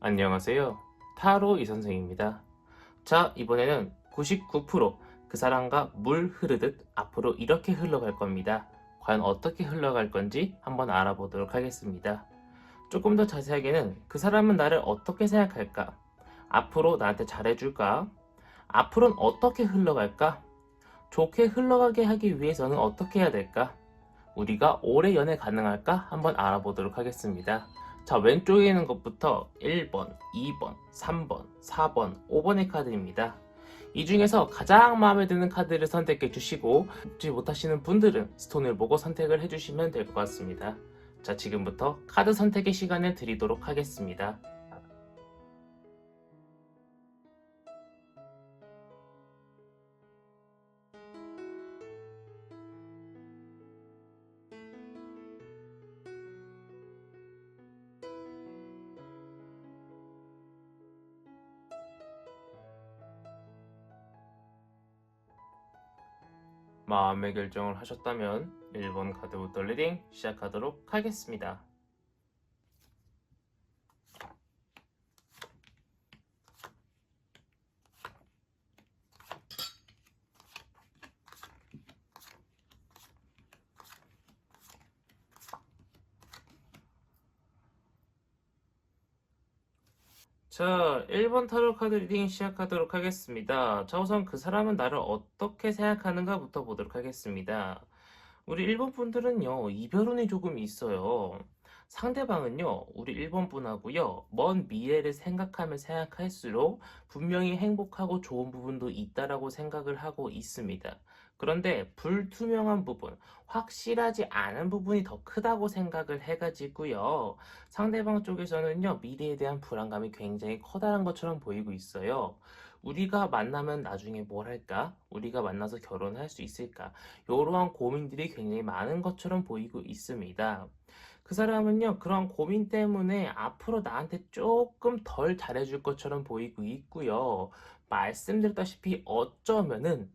안녕하세요. 타로 이선생입니다. 자, 이번에는 99%그 사람과 물 흐르듯 앞으로 이렇게 흘러갈 겁니다. 과연 어떻게 흘러갈 건지 한번 알아보도록 하겠습니다. 조금 더 자세하게는 그 사람은 나를 어떻게 생각할까? 앞으로 나한테 잘해줄까? 앞으로는 어떻게 흘러갈까? 좋게 흘러가게 하기 위해서는 어떻게 해야 될까? 우리가 오래 연애 가능할까? 한번 알아보도록 하겠습니다. 자, 왼쪽에 있는 것부터 1번, 2번, 3번, 4번, 5번의 카드입니다. 이 중에서 가장 마음에 드는 카드를 선택해 주시고 뽑지 못하시는 분들은 스톤을 보고 선택을 해주시면 될 것 같습니다. 자, 지금부터 카드 선택의 시간을 드리도록 하겠습니다. 마음의 결정을 하셨다면 1번 카드부터 리딩 시작하도록 하겠습니다. 자, 1번 타로 카드 리딩 시작하도록 하겠습니다. 자, 우선 그 사람은 나를 어떻게 생각하는가부터 보도록 하겠습니다. 우리 1번 분들은요, 이별운이 조금 있어요. 상대방은요, 우리 1번 분하고요, 먼 미래를 생각하면 생각할수록 분명히 행복하고 좋은 부분도 있다라고 생각을 하고 있습니다. 그런데 불투명한 부분, 확실하지 않은 부분이 더 크다고 생각을 해가지고요. 상대방 쪽에서는요, 미래에 대한 불안감이 굉장히 커다란 것처럼 보이고 있어요. 우리가 만나면 나중에 뭘 할까? 우리가 만나서 결혼할 수 있을까? 이러한 고민들이 굉장히 많은 것처럼 보이고 있습니다. 그 사람은요, 그런 고민 때문에 앞으로 나한테 조금 덜 잘해줄 것처럼 보이고 있고요. 말씀드렸다시피 어쩌면은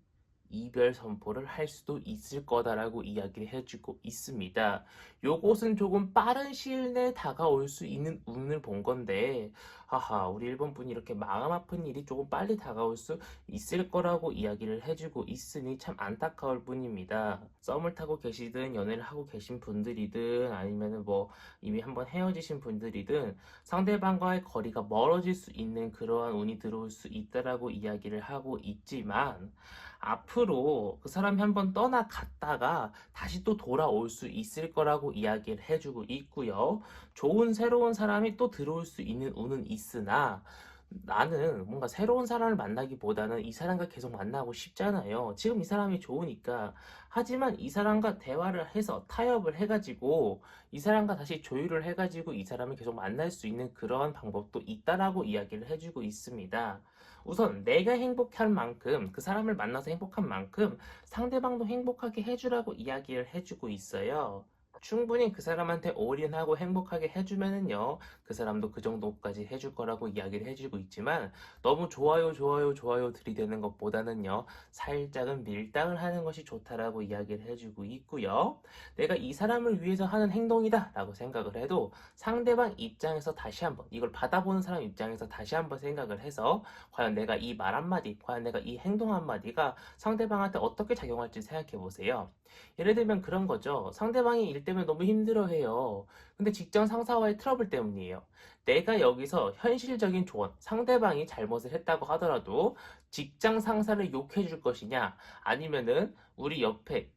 이별 선포를 할 수도 있을 거다라고 이야기를 해주고 있습니다. 요것은 조금 빠른 시일 내에 다가올 수 있는 운을 본 건데, 하하, 우리 일본 분이 이렇게 마음 아픈 일이 조금 빨리 다가올 수 있을 거라고 이야기를 해주고 있으니 참 안타까울 뿐입니다. 썸을 타고 계시든 연애를 하고 계신 분들이든 아니면은 뭐 이미 한번 헤어지신 분들이든 상대방과의 거리가 멀어질 수 있는 그러한 운이 들어올 수 있다라고 이야기를 하고 있지만 앞으로 그 사람이 한번 떠나갔다가 다시 또 돌아올 수 있을 거라고 이야기를 해주고 있고요. 좋은 새로운 사람이 또 들어올 수 있는 운은 있으나 나는 뭔가 새로운 사람을 만나기보다는 이 사람과 계속 만나고 싶잖아요. 지금 이 사람이 좋으니까. 하지만 이 사람과 대화를 해서 타협을 해가지고 이 사람과 다시 조율을 해가지고 이 사람을 계속 만날 수 있는 그러한 방법도 있다라고 이야기를 해주고 있습니다. 우선 내가 행복한 만큼 그 사람을 만나서 행복한 만큼 상대방도 행복하게 해주라고 이야기를 해주고 있어요. 충분히 그 사람한테 올인하고 행복하게 해주면은요, 그 사람도 그 정도까지 해줄 거라고 이야기를 해주고 있지만, 너무 좋아요, 좋아요, 좋아요 들이대는 것보다는요, 살짝은 밀당을 하는 것이 좋다라고 이야기를 해주고 있고요. 내가 이 사람을 위해서 하는 행동이다 라고 생각을 해도 상대방 입장에서 다시 한번, 이걸 받아보는 사람 입장에서 다시 한번 생각을 해서, 과연 내가 이 말 한마디, 과연 내가 이 행동 한마디가 상대방한테 어떻게 작용할지 생각해 보세요. 예를 들면 그런 거죠. 상대방이 일 때문에 너무 힘들어해요. 근데 직장 상사와의 트러블 때문이에요. 내가 여기서 현실적인 조언, 상대방이 잘못을 했다고 하더라도 직장 상사를 욕해 줄 것이냐, 아니면은 우리 옆에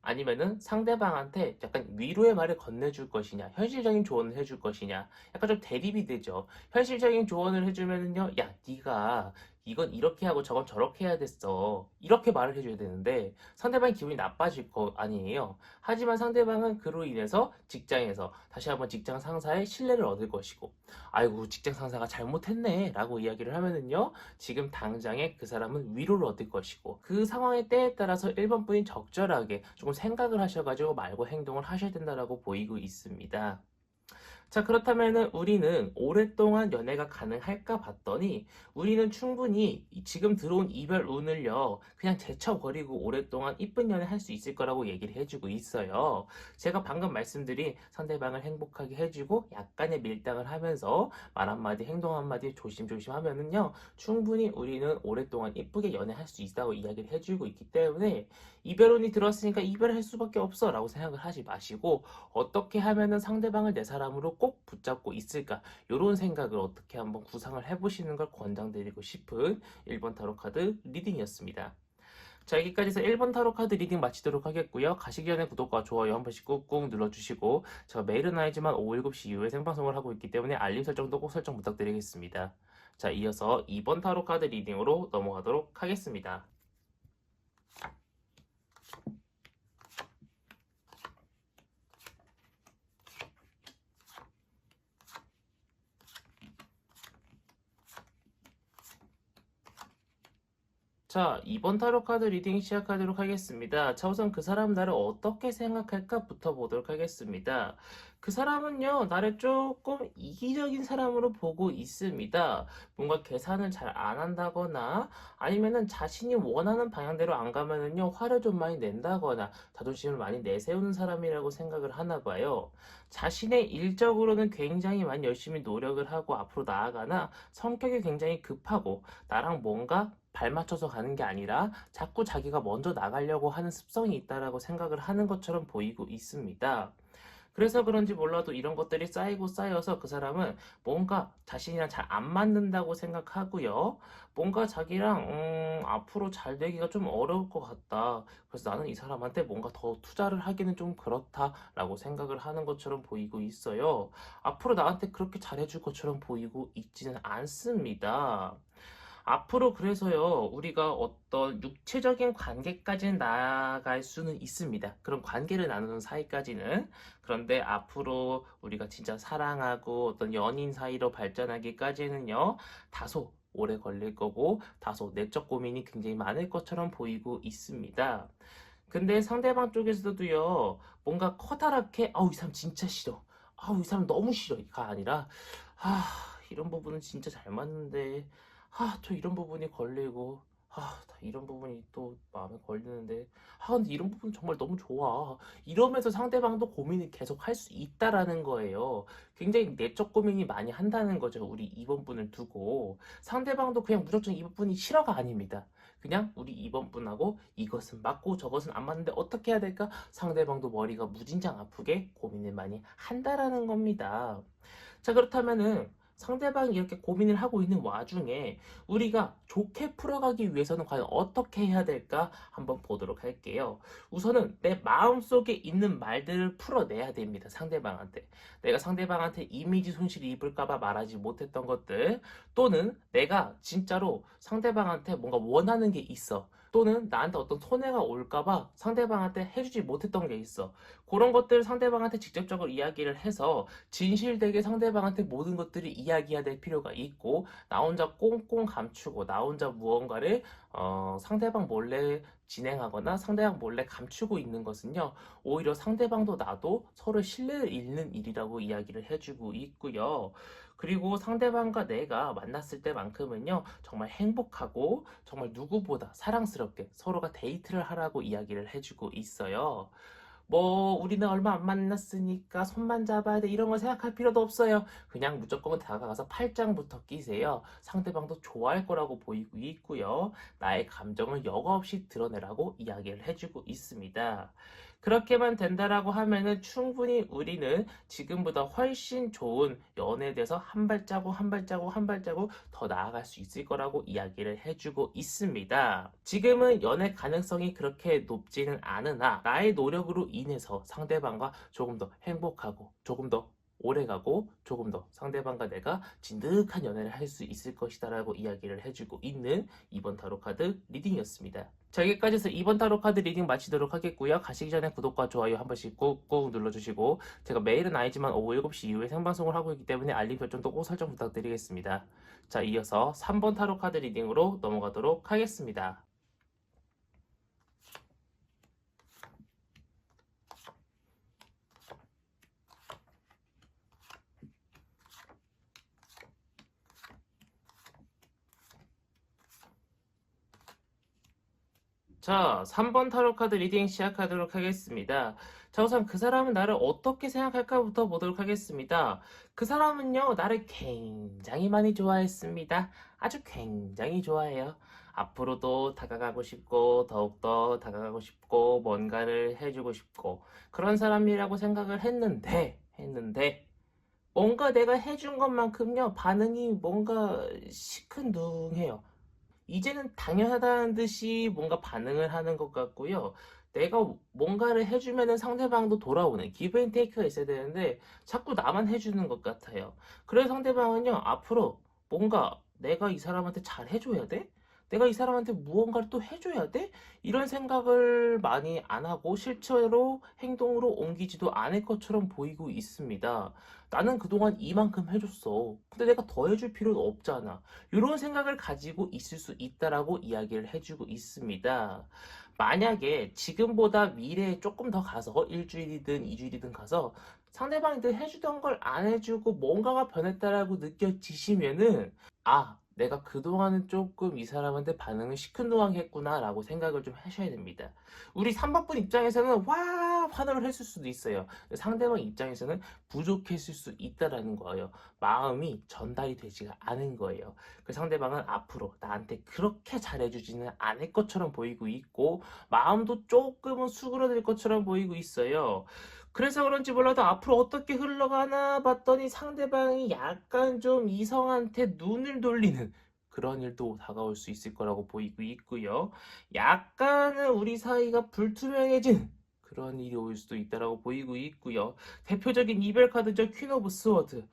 아니면은 상대방한테 약간 위로의 말을 건네줄 것이냐, 현실적인 조언을 해줄 것이냐, 약간 좀 대립이 되죠. 현실적인 조언을 해주면은요, 야, 네가 이건 이렇게 하고 저건 저렇게 해야 됐어. 이렇게 말을 해줘야 되는데 상대방이 기분이 나빠질 거 아니에요. 하지만 상대방은 그로 인해서 직장에서 다시 한번 직장 상사의 신뢰를 얻을 것이고, 아이고, 직장 상사가 잘못했네 라고 이야기를 하면은요, 지금 당장에 그 사람은 위로를 얻을 것이고, 그 상황의 때에 따라서 1번 분이 적절하게 조금 생각을 하셔가지고 말고 행동을 하셔야 된다라고 보이고 있습니다. 자, 그렇다면은 우리는 오랫동안 연애가 가능할까 봤더니 우리는 충분히 지금 들어온 이별 운을요, 그냥 제쳐버리고 오랫동안 이쁜 연애 할 수 있을 거라고 얘기를 해주고 있어요. 제가 방금 말씀드린 상대방을 행복하게 해주고 약간의 밀당을 하면서 말 한마디, 행동 한마디 조심조심 하면은요, 충분히 우리는 오랫동안 이쁘게 연애할 수 있다고 이야기를 해주고 있기 때문에 이별 운이 들었으니까 이별할 수밖에 없어 라고 생각을 하지 마시고 어떻게 하면은 상대방을 내 사람으로 꼭 붙잡고 있을까? 이런 생각을 어떻게 한번 구상을 해보시는 걸 권장드리고 싶은 1번 타로 카드 리딩이었습니다. 자, 여기까지 해서 1번 타로 카드 리딩 마치도록 하겠고요. 가시기 전에 구독과 좋아요 한 번씩 꾹꾹 눌러주시고 제가 매일은 아니지만 오후 7시 이후에 생방송을 하고 있기 때문에 알림 설정도 꼭 설정 부탁드리겠습니다. 자, 이어서 2번 타로 카드 리딩으로 넘어가도록 하겠습니다. 자, 이번 타로 카드 리딩 시작하도록 하겠습니다. 자, 우선 그 사람 나를 어떻게 생각할까부터 보도록 하겠습니다. 그 사람은요, 나를 조금 이기적인 사람으로 보고 있습니다. 뭔가 계산을 잘 안 한다거나, 아니면은 자신이 원하는 방향대로 안 가면은요, 화를 좀 많이 낸다거나, 자존심을 많이 내세우는 사람이라고 생각을 하나 봐요. 자신의 일적으로는 굉장히 많이 열심히 노력을 하고 앞으로 나아가나, 성격이 굉장히 급하고, 나랑 뭔가 발 맞춰서 가는 게 아니라 자꾸 자기가 먼저 나가려고 하는 습성이 있다라고 생각을 하는 것처럼 보이고 있습니다. 그래서 그런지 몰라도 이런 것들이 쌓이고 쌓여서 그 사람은 뭔가 자신이랑 잘 안 맞는다고 생각하고요. 뭔가 자기랑 앞으로 잘 되기가 좀 어려울 것 같다. 그래서 나는 이 사람한테 뭔가 더 투자를 하기는 좀 그렇다라고 생각을 하는 것처럼 보이고 있어요. 앞으로 나한테 그렇게 잘해줄 것처럼 보이고 있지는 않습니다. 앞으로 그래서요, 우리가 어떤 육체적인 관계까지는 나아갈 수는 있습니다. 그런 관계를 나누는 사이까지는. 그런데 앞으로 우리가 진짜 사랑하고 어떤 연인 사이로 발전하기까지는요, 다소 오래 걸릴 거고, 다소 내적 고민이 굉장히 많을 것처럼 보이고 있습니다. 근데 상대방 쪽에서도요, 뭔가 커다랗게, 아우, 이 사람 진짜 싫어. 아우, 이 사람 너무 싫어가 아니라, 아, 이런 부분은 진짜 잘 맞는데, 저 이런 부분이 걸리고, 이런 부분이 또 마음에 걸리는데, 근데 이런 부분 정말 너무 좋아. 이러면서 상대방도 고민을 계속 할 수 있다라는 거예요. 굉장히 내적 고민이 많이 한다는 거죠. 우리 2번 분을 두고. 상대방도 그냥 무조건 2번 분이 싫어가 아닙니다. 그냥 우리 2번 분하고 이것은 맞고 저것은 안 맞는데 어떻게 해야 될까? 상대방도 머리가 무진장 아프게 고민을 많이 한다라는 겁니다. 자, 그렇다면은 상대방이 이렇게 고민을 하고 있는 와중에 우리가 좋게 풀어가기 위해서는 과연 어떻게 해야 될까 한번 보도록 할게요. 우선은 내 마음속에 있는 말들을 풀어내야 됩니다. 상대방한테. 내가 상대방한테 이미지 손실을 입을까봐 말하지 못했던 것들, 또는 내가 진짜로 상대방한테 뭔가 원하는 게 있어. 또는 나한테 어떤 손해가 올까봐 상대방한테 해주지 못했던 게 있어. 그런 것들 상대방한테 직접적으로 이야기를 해서 진실되게 상대방한테 모든 것들을 이야기해야 될 필요가 있고, 나 혼자 꽁꽁 감추고 나 혼자 무언가를 상대방 몰래 진행하거나 상대방 몰래 감추고 있는 것은요, 오히려 상대방도 나도 서로 신뢰를 잃는 일이라고 이야기를 해주고 있고요. 그리고 상대방과 내가 만났을 때만큼은요, 정말 행복하고 정말 누구보다 사랑스럽게 서로가 데이트를 하라고 이야기를 해주고 있어요. 뭐 우리는 얼마 안 만났으니까 손만 잡아야 돼 이런 거 생각할 필요도 없어요. 그냥 무조건 다가가서 팔짱부터 끼세요. 상대방도 좋아할 거라고 보이고 있고요. 나의 감정을 여과 없이 드러내라고 이야기를 해주고 있습니다. 그렇게만 된다라고 하면은 충분히 우리는 지금보다 훨씬 좋은 연애에 대해서 한 발자국 한 발자국 한 발자국 더 나아갈 수 있을 거라고 이야기를 해주고 있습니다. 지금은 연애 가능성이 그렇게 높지는 않으나 나의 노력으로 인해서 상대방과 조금 더 행복하고 조금 더 오래가고 조금 더 상대방과 내가 진득한 연애를 할 수 있을 것이다라고 이야기를 해주고 있는 이번 타로 카드 리딩이었습니다. 자, 여기까지 해서 이번 타로 카드 리딩 마치도록 하겠고요. 가시기 전에 구독과 좋아요 한 번씩 꾹꾹 눌러주시고 제가 매일은 아니지만 오후 7시 이후에 생방송을 하고 있기 때문에 알림 설정도 꼭 설정 부탁드리겠습니다. 자, 이어서 3번 타로 카드 리딩으로 넘어가도록 하겠습니다. 자, 3번 타로 카드 리딩 시작하도록 하겠습니다. 자, 우선 그 사람은 나를 어떻게 생각할까부터 보도록 하겠습니다. 그 사람은요, 나를 굉장히 많이 좋아했습니다. 아주 굉장히 좋아해요. 앞으로도 다가가고 싶고, 더욱더 다가가고 싶고, 뭔가를 해주고 싶고, 그런 사람이라고 생각을 했는데, 뭔가 내가 해준 것만큼요, 반응이 뭔가 시큰둥해요. 이제는 당연하다는 듯이 뭔가 반응을 하는 것 같고요. 내가 뭔가를 해주면은 상대방도 돌아오는 기브 앤 테이크가 있어야 되는데 자꾸 나만 해주는 것 같아요. 그래서 상대방은요, 앞으로 뭔가 내가 이 사람한테 잘 해줘야 돼? 내가 이 사람한테 무언가를 또 해줘야 돼? 이런 생각을 많이 안 하고 실제로 행동으로 옮기지도 않을 것처럼 보이고 있습니다. 나는 그동안 이만큼 해줬어. 근데 내가 더 해줄 필요는 없잖아. 이런 생각을 가지고 있을 수 있다라고 이야기를 해주고 있습니다. 만약에 지금보다 미래에 조금 더 가서 일주일이든 이주일이든 가서 상대방이 늘 해주던 걸 안 해주고 뭔가가 변했다라고 느껴지시면은 내가 그동안은 조금 이 사람한테 반응을 시큰둥하게 했구나라고 생각을 좀 하셔야 됩니다. 우리 3번분 입장에서는 환호를 했을 수도 있어요. 상대방 입장에서는 부족했을 수 있다라는 거예요. 마음이 전달이 되지가 않은 거예요. 그 상대방은 앞으로 나한테 그렇게 잘해주지는 않을 것처럼 보이고 있고 마음도 조금은 수그러들 것처럼 보이고 있어요. 그래서 그런지 몰라도 앞으로 어떻게 흘러가나 봤더니 상대방이 약간 좀 이성한테 눈을 돌리는 그런 일도 다가올 수 있을 거라고 보이고 있고요. 약간은 우리 사이가 불투명해진 그런 일이 올 수도 있다라고 보이고 있고요. 대표적인 이별 카드죠. 퀸 오브 스워드.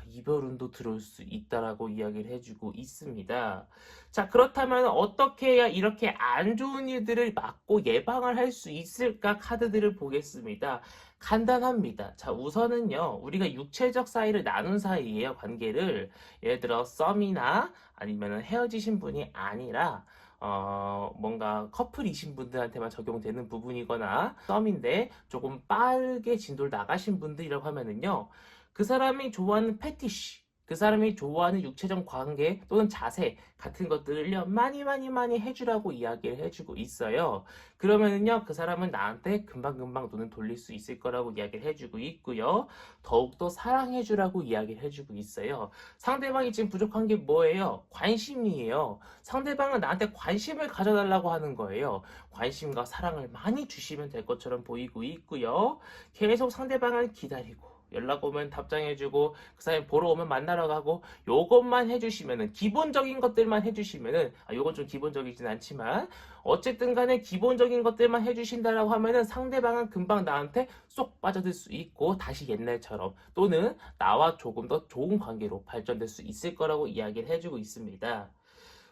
이별운도 들어올 수 있다라고 이야기를 해주고 있습니다. 자, 그렇다면 어떻게 해야 이렇게 안 좋은 일들을 막고 예방을 할 수 있을까? 카드들을 보겠습니다. 간단합니다. 자, 우선은요, 우리가 육체적 사이를 나눈 사이예요, 관계를. 예를 들어, 썸이나 아니면 헤어지신 분이 아니라, 뭔가 커플이신 분들한테만 적용되는 부분이거나, 썸인데 조금 빠르게 진도를 나가신 분들이라고 하면은요, 그 사람이 좋아하는 패티쉬, 그 사람이 좋아하는 육체적 관계 또는 자세 같은 것들을요, 많이 많이 많이 해주라고 이야기를 해주고 있어요. 그러면은요, 그 사람은 나한테 금방금방 눈을 돌릴 수 있을 거라고 이야기를 해주고 있고요. 더욱더 사랑해주라고 이야기를 해주고 있어요. 상대방이 지금 부족한 게 뭐예요? 관심이에요. 상대방은 나한테 관심을 가져달라고 하는 거예요. 관심과 사랑을 많이 주시면 될 것처럼 보이고 있고요. 계속 상대방을 기다리고 연락 오면 답장해주고 그 사람이 보러 오면 만나러 가고 요것만 해주시면은 기본적인 것들만 해주시면은 요건 좀 기본적이진 않지만 어쨌든 간에 기본적인 것들만 해주신다라고 하면은 상대방은 금방 나한테 쏙 빠져들 수 있고 다시 옛날처럼 또는 나와 조금 더 좋은 관계로 발전될 수 있을 거라고 이야기를 해주고 있습니다.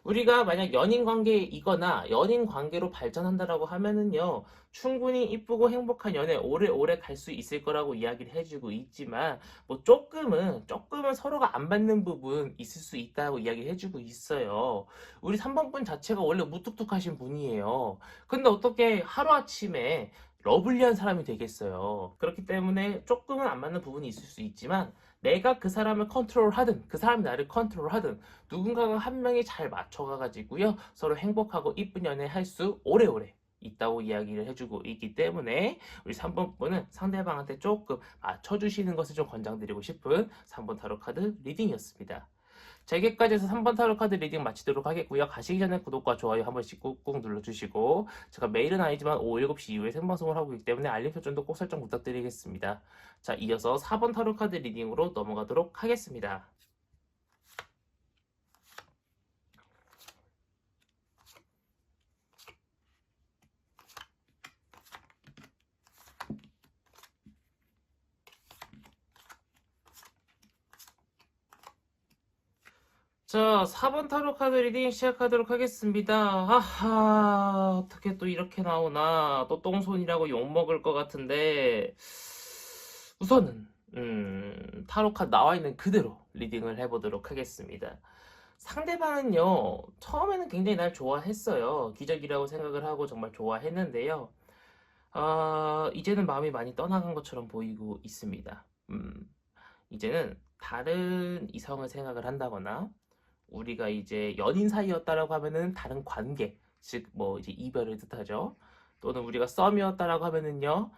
우리가 만약 연인 관계이거나 연인 관계로 발전한다라고 하면은요, 충분히 이쁘고 행복한 연애 오래오래 갈 수 있을 거라고 이야기를 해주고 있지만, 뭐 조금은 서로가 안 맞는 부분 있을 수 있다고 이야기를 해주고 있어요. 우리 3번 분 자체가 원래 무뚝뚝하신 분이에요. 근데 어떻게 하루아침에 러블리한 사람이 되겠어요. 그렇기 때문에 조금은 안 맞는 부분이 있을 수 있지만, 내가 그 사람을 컨트롤하든 그 사람이 나를 컨트롤하든 누군가가 한 명이 잘 맞춰가지고요 서로 행복하고 이쁜 연애 할 수 오래오래 있다고 이야기를 해주고 있기 때문에 우리 3번 분은 상대방한테 조금 맞춰주시는 것을 좀 권장드리고 싶은 3번 타로 카드 리딩이었습니다. 자, 여기까지 해서 3번 타로 카드 리딩 마치도록 하겠고요. 가시기 전에 구독과 좋아요 한 번씩 꾹꾹 눌러주시고 제가 매일은 아니지만 오후 7시 이후에 생방송을 하고 있기 때문에 알림 설정도 꼭 설정 부탁드리겠습니다. 자, 이어서 4번 타로 카드 리딩으로 넘어가도록 하겠습니다. 자, 4번 타로 카드 리딩 시작하도록 하겠습니다. 어떻게 또 이렇게 나오나. 또 똥손이라고 욕먹을 것 같은데, 우선은, 타로 카드 나와 있는 그대로 리딩을 해보도록 하겠습니다. 상대방은요, 처음에는 굉장히 날 좋아했어요. 기적이라고 생각을 하고 정말 좋아했는데요. 이제는 마음이 많이 떠나간 것처럼 보이고 있습니다. 이제는 다른 이성을 생각을 한다거나, 우리가 이제 연인 사이였다라고 하면은 다른 관계, 즉 뭐 이제 이별을 뜻하죠. 또는 우리가 썸이었다라고 하면은요,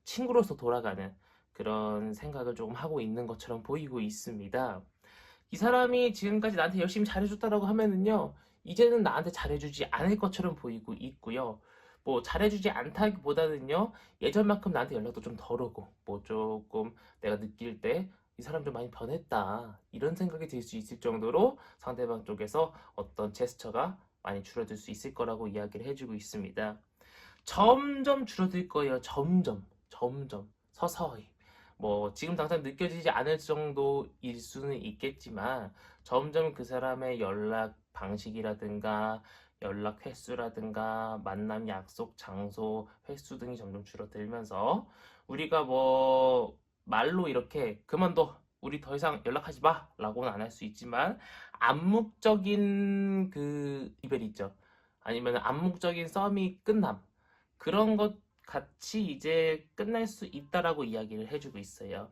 친구로서 돌아가는 그런 생각을 조금 하고 있는 것처럼 보이고 있습니다. 이 사람이 지금까지 나한테 열심히 잘해줬다라고 하면은요, 이제는 나한테 잘해주지 않을 것처럼 보이고 있고요. 뭐 잘해주지 않다기보다는요, 예전만큼 나한테 연락도 좀 덜 오고, 뭐 조금 내가 느낄 때 이 사람 좀 많이 변했다, 이런 생각이 들 수 있을 정도로 상대방 쪽에서 어떤 제스처가 많이 줄어들 수 있을 거라고 이야기를 해주고 있습니다. 점점 줄어들 거예요. 점점 서서히. 뭐 지금 당장 느껴지지 않을 정도일 수는 있겠지만 점점 그 사람의 연락 방식이라든가 연락 횟수라든가 만남 약속 장소 횟수 등이 점점 줄어들면서 우리가 뭐 말로 이렇게 그만둬, 우리 더 이상 연락하지 마 라고는 안 할 수 있지만 암묵적인 그 이별 있죠. 아니면 암묵적인 썸이 끝남, 그런 것 같이 이제 끝날 수 있다라고 이야기를 해주고 있어요.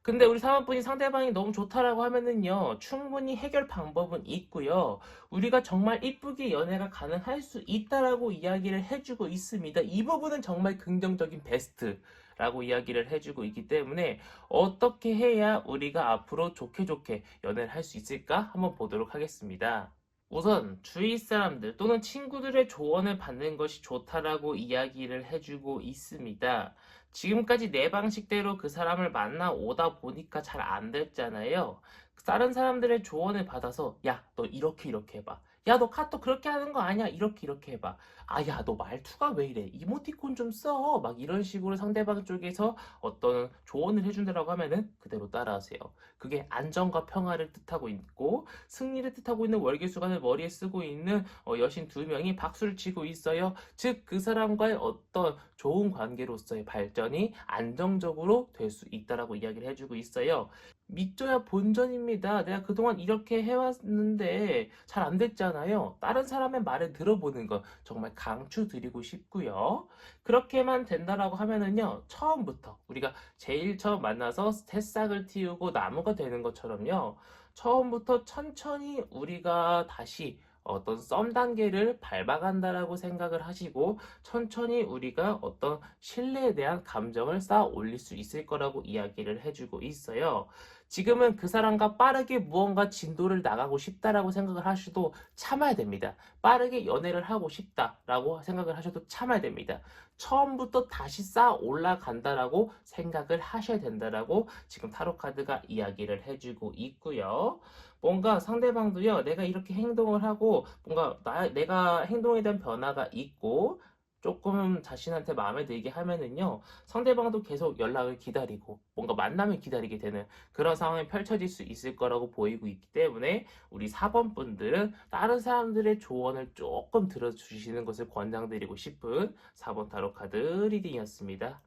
근데 우리 사모분이 상대방이 너무 좋다라고 하면은요, 충분히 해결 방법은 있고요. 우리가 정말 이쁘게 연애가 가능할 수 있다라고 이야기를 해주고 있습니다. 이 부분은 정말 긍정적인 베스트라고 이야기를 해주고 있기 때문에 어떻게 해야 우리가 앞으로 좋게 좋게 연애를 할 수 있을까 한번 보도록 하겠습니다. 우선 주위 사람들 또는 친구들의 조언을 받는 것이 좋다라고 이야기를 해주고 있습니다. 지금까지 내 방식대로 그 사람을 만나 오다 보니까 잘 안 됐잖아요. 다른 사람들의 조언을 받아서 야, 너 이렇게 해봐. 야, 너 카톡 그렇게 하는 거 아니야? 이렇게 해봐. 아, 야, 너 말투가 왜 이래? 이모티콘 좀 써. 막 이런 식으로 상대방 쪽에서 어떤 조언을 해준다라고 하면은 그대로 따라하세요. 그게 안정과 평화를 뜻하고 있고 승리를 뜻하고 있는 월계수관을 머리에 쓰고 있는 여신 두 명이 박수를 치고 있어요. 즉 그 사람과의 어떤 좋은 관계로서의 발전이 안정적으로 될 수 있다라고 이야기를 해주고 있어요. 믿져야 본전입니다. 내가 그동안 이렇게 해왔는데 잘 안 됐잖아요. 다른 사람의 말을 들어보는 거 정말 강추드리고 싶고요. 그렇게만 된다라고 하면은요, 처음부터 우리가 제일 처음 만나서 새싹을 틔우고 나무가 되는 것처럼요, 처음부터 천천히 우리가 다시 어떤 썸 단계를 밟아간다라고 생각을 하시고 천천히 우리가 어떤 신뢰에 대한 감정을 쌓아 올릴 수 있을 거라고 이야기를 해주고 있어요. 지금은 그 사람과 빠르게 무언가 진도를 나가고 싶다라고 생각을 하셔도 참아야 됩니다. 빠르게 연애를 하고 싶다라고 생각을 하셔도 참아야 됩니다. 처음부터 다시 쌓아 올라간다라고 생각을 하셔야 된다라고 지금 타로 카드가 이야기를 해주고 있고요. 뭔가 상대방도요, 내가 이렇게 행동을 하고 뭔가 내가 행동에 대한 변화가 있고 조금 자신한테 마음에 들게 하면은요, 상대방도 계속 연락을 기다리고 뭔가 만남을 기다리게 되는 그런 상황이 펼쳐질 수 있을 거라고 보이고 있기 때문에 우리 4번 분들은 다른 사람들의 조언을 조금 들어주시는 것을 권장드리고 싶은 4번 타로 카드 리딩이었습니다.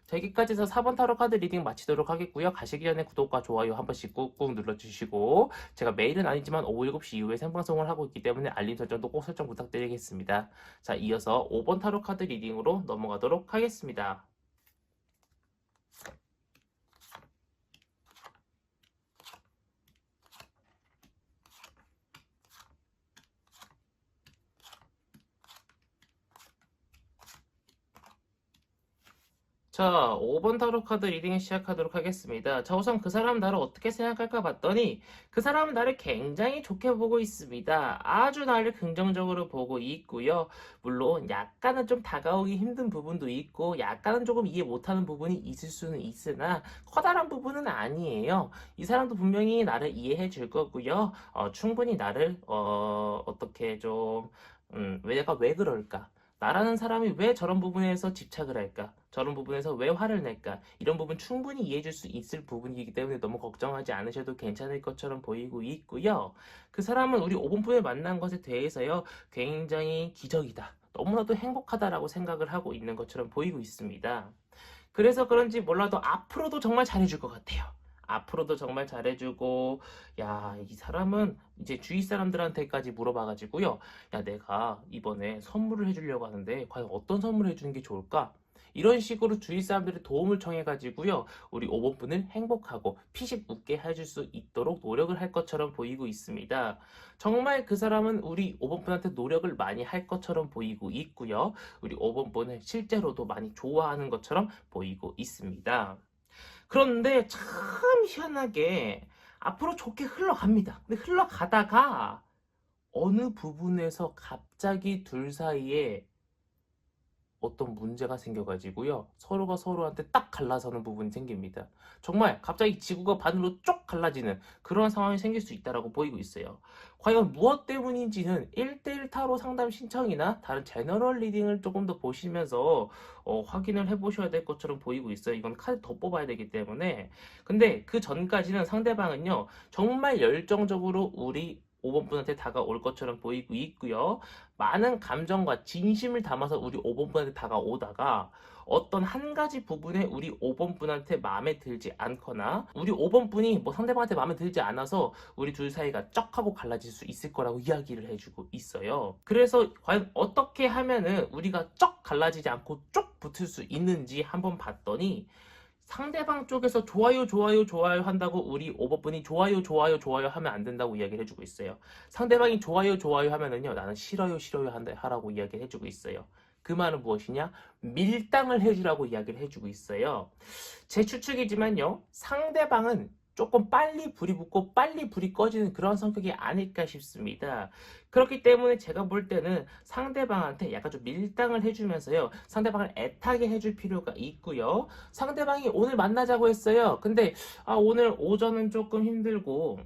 자, 여기까지 해서 4번 타로 카드 리딩 마치도록 하겠고요. 가시기 전에 구독과 좋아요 한 번씩 꾹꾹 눌러주시고, 제가 매일은 아니지만 오후 7시 이후에 생방송을 하고 있기 때문에 알림 설정도 꼭 설정 부탁드리겠습니다. 자, 이어서 5번 타로 카드 리딩으로 넘어가도록 하겠습니다. 자, 5번 타로 카드 리딩을 시작하도록 하겠습니다. 자, 우선 그 사람 나를 어떻게 생각할까 봤더니 그 사람은 나를 굉장히 좋게 보고 있습니다. 아주 나를 긍정적으로 보고 있고요. 물론 약간은 좀 다가오기 힘든 부분도 있고 약간은 조금 이해 못하는 부분이 있을 수는 있으나 커다란 부분은 아니에요. 이 사람도 분명히 나를 이해해 줄 거고요. 충분히 나를 어떻게 좀 내가 왜 그럴까? 나라는 사람이 왜 저런 부분에서 집착을 할까? 저런 부분에서 왜 화를 낼까? 이런 부분 충분히 이해해줄 수 있을 부분이기 때문에 너무 걱정하지 않으셔도 괜찮을 것처럼 보이고 있고요. 그 사람은 우리 5분분에 만난 것에 대해서요, 굉장히 기적이다, 너무나도 행복하다라고 생각을 하고 있는 것처럼 보이고 있습니다. 그래서 그런지 몰라도 앞으로도 정말 잘해줄 것 같아요. 앞으로도 정말 잘해주고, 야, 이 사람은 이제 주위 사람들한테까지 물어봐가지고요. 야, 내가 이번에 선물을 해주려고 하는데, 과연 어떤 선물을 해주는 게 좋을까? 이런 식으로 주위 사람들의 도움을 청해가지고요. 우리 5번 분을 행복하고 피식 웃게 해줄 수 있도록 노력을 할 것처럼 보이고 있습니다. 정말 그 사람은 우리 5번 분한테 노력을 많이 할 것처럼 보이고 있고요. 우리 5번 분을 실제로도 많이 좋아하는 것처럼 보이고 있습니다. 그런데 참 희한하게 앞으로 좋게 흘러갑니다. 근데 흘러가다가 어느 부분에서 갑자기 둘 사이에 어떤 문제가 생겨가지고요. 서로가 서로한테 딱 갈라서는 부분이 생깁니다. 정말 갑자기 지구가 반으로 쪽 갈라지는 그런 상황이 생길 수 있다고 보이고 있어요. 과연 무엇 때문인지는 1대1 타로 상담 신청이나 다른 제너럴 리딩을 조금 더 보시면서 확인을 해보셔야 될 것처럼 보이고 있어요. 이건 카드 더 뽑아야 되기 때문에. 근데 그 전까지는 상대방은요. 정말 열정적으로 우리 5번 분한테 다가올 것처럼 보이고 있고요. 많은 감정과 진심을 담아서 우리 5번 분한테 다가오다가 어떤 한 가지 부분에 우리 5번 분한테 마음에 들지 않거나 우리 5번 분이 뭐 상대방한테 마음에 들지 않아서 우리 둘 사이가 쩍 하고 갈라질 수 있을 거라고 이야기를 해주고 있어요. 그래서 과연 어떻게 하면은 우리가 쩍 갈라지지 않고 쭉 붙을 수 있는지 한번 봤더니 상대방 쪽에서 좋아요, 좋아요, 좋아요 한다고 우리 5번 분이 좋아요, 좋아요, 좋아요 하면 안 된다고 이야기를 해주고 있어요. 상대방이 좋아요, 좋아요 하면은요, 나는 싫어요, 싫어요 하라고 이야기를 해주고 있어요. 그 말은 무엇이냐? 밀당을 해주라고 이야기를 해주고 있어요. 제 추측이지만요, 상대방은 조금 빨리 불이 붙고 빨리 불이 꺼지는 그런 성격이 아닐까 싶습니다. 그렇기 때문에 제가 볼 때는 상대방한테 약간 좀 밀당을 해주면서요. 상대방을 애타게 해줄 필요가 있고요. 상대방이 오늘 만나자고 했어요. 근데 오늘 오전은 조금 힘들고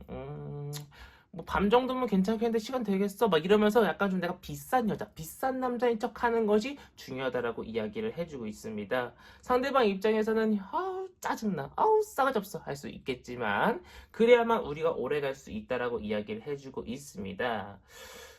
뭐 밤 정도면 괜찮겠는데 시간 되겠어? 막 이러면서 약간 좀 내가 비싼 여자, 비싼 남자인 척 하는 것이 중요하다라고 이야기를 해주고 있습니다. 상대방 입장에서는 짜증나, 싸가지 없어 할 수 있겠지만 그래야만 우리가 오래 갈 수 있다라고 이야기를 해주고 있습니다.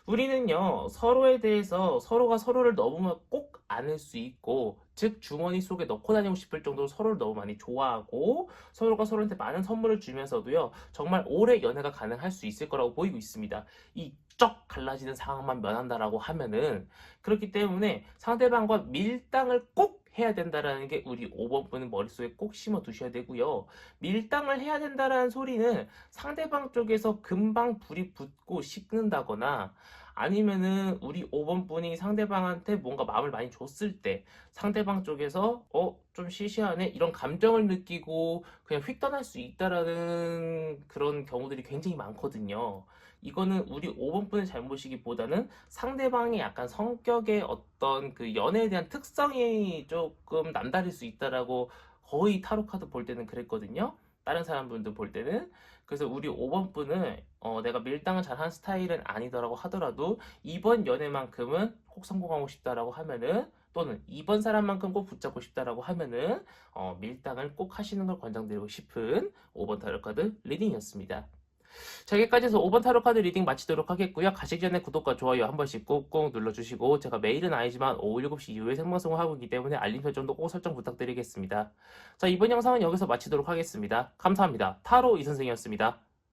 우리는요, 서로에 대해서 서로가 서로를 너무 꼭 안을 수 있고, 즉, 주머니 속에 넣고 다니고 싶을 정도로 서로를 너무 많이 좋아하고, 서로가 서로한테 많은 선물을 주면서도요, 정말 오래 연애가 가능할 수 있을 거라고 보이고 있습니다. 이 쩍 갈라지는 상황만 면한다라고 하면은, 그렇기 때문에 상대방과 밀당을 꼭 해야 된다라는 게 우리 5번 분은 머릿속에 꼭 심어 두셔야 되고요. 밀당을 해야 된다라는 소리는 상대방 쪽에서 금방 불이 붙고 식는다거나 아니면은 우리 5번 분이 상대방한테 뭔가 마음을 많이 줬을 때 상대방 쪽에서 좀 시시하네 이런 감정을 느끼고 그냥 휙 떠날 수 있다라는 그런 경우들이 굉장히 많거든요. 이거는 우리 5번 분의 잘못이기보다는 상대방의 약간 성격의 어떤 그 연애에 대한 특성이 조금 남다를 수 있다라고 거의 타로 카드 볼 때는 그랬거든요. 다른 사람분들 볼 때는. 그래서 우리 5번 분은 내가 밀당을 잘하는 스타일은 아니더라고 하더라도 이번 연애만큼은 꼭 성공하고 싶다라고 하면은 또는 이번 사람만큼 꼭 붙잡고 싶다라고 하면은 밀당을 꼭 하시는 걸 권장드리고 싶은 5번 타로 카드 리딩이었습니다. 자, 여기까지 해서 5번 타로 카드 리딩 마치도록 하겠고요. 가시기 전에 구독과 좋아요 한 번씩 꾹꾹 눌러주시고 제가 매일은 아니지만 오후 7시 이후에 생방송을 하고 있기 때문에 알림 설정도 꼭 설정 부탁드리겠습니다. 자, 이번 영상은 여기서 마치도록 하겠습니다. 감사합니다. 타로 이선생이었습니다.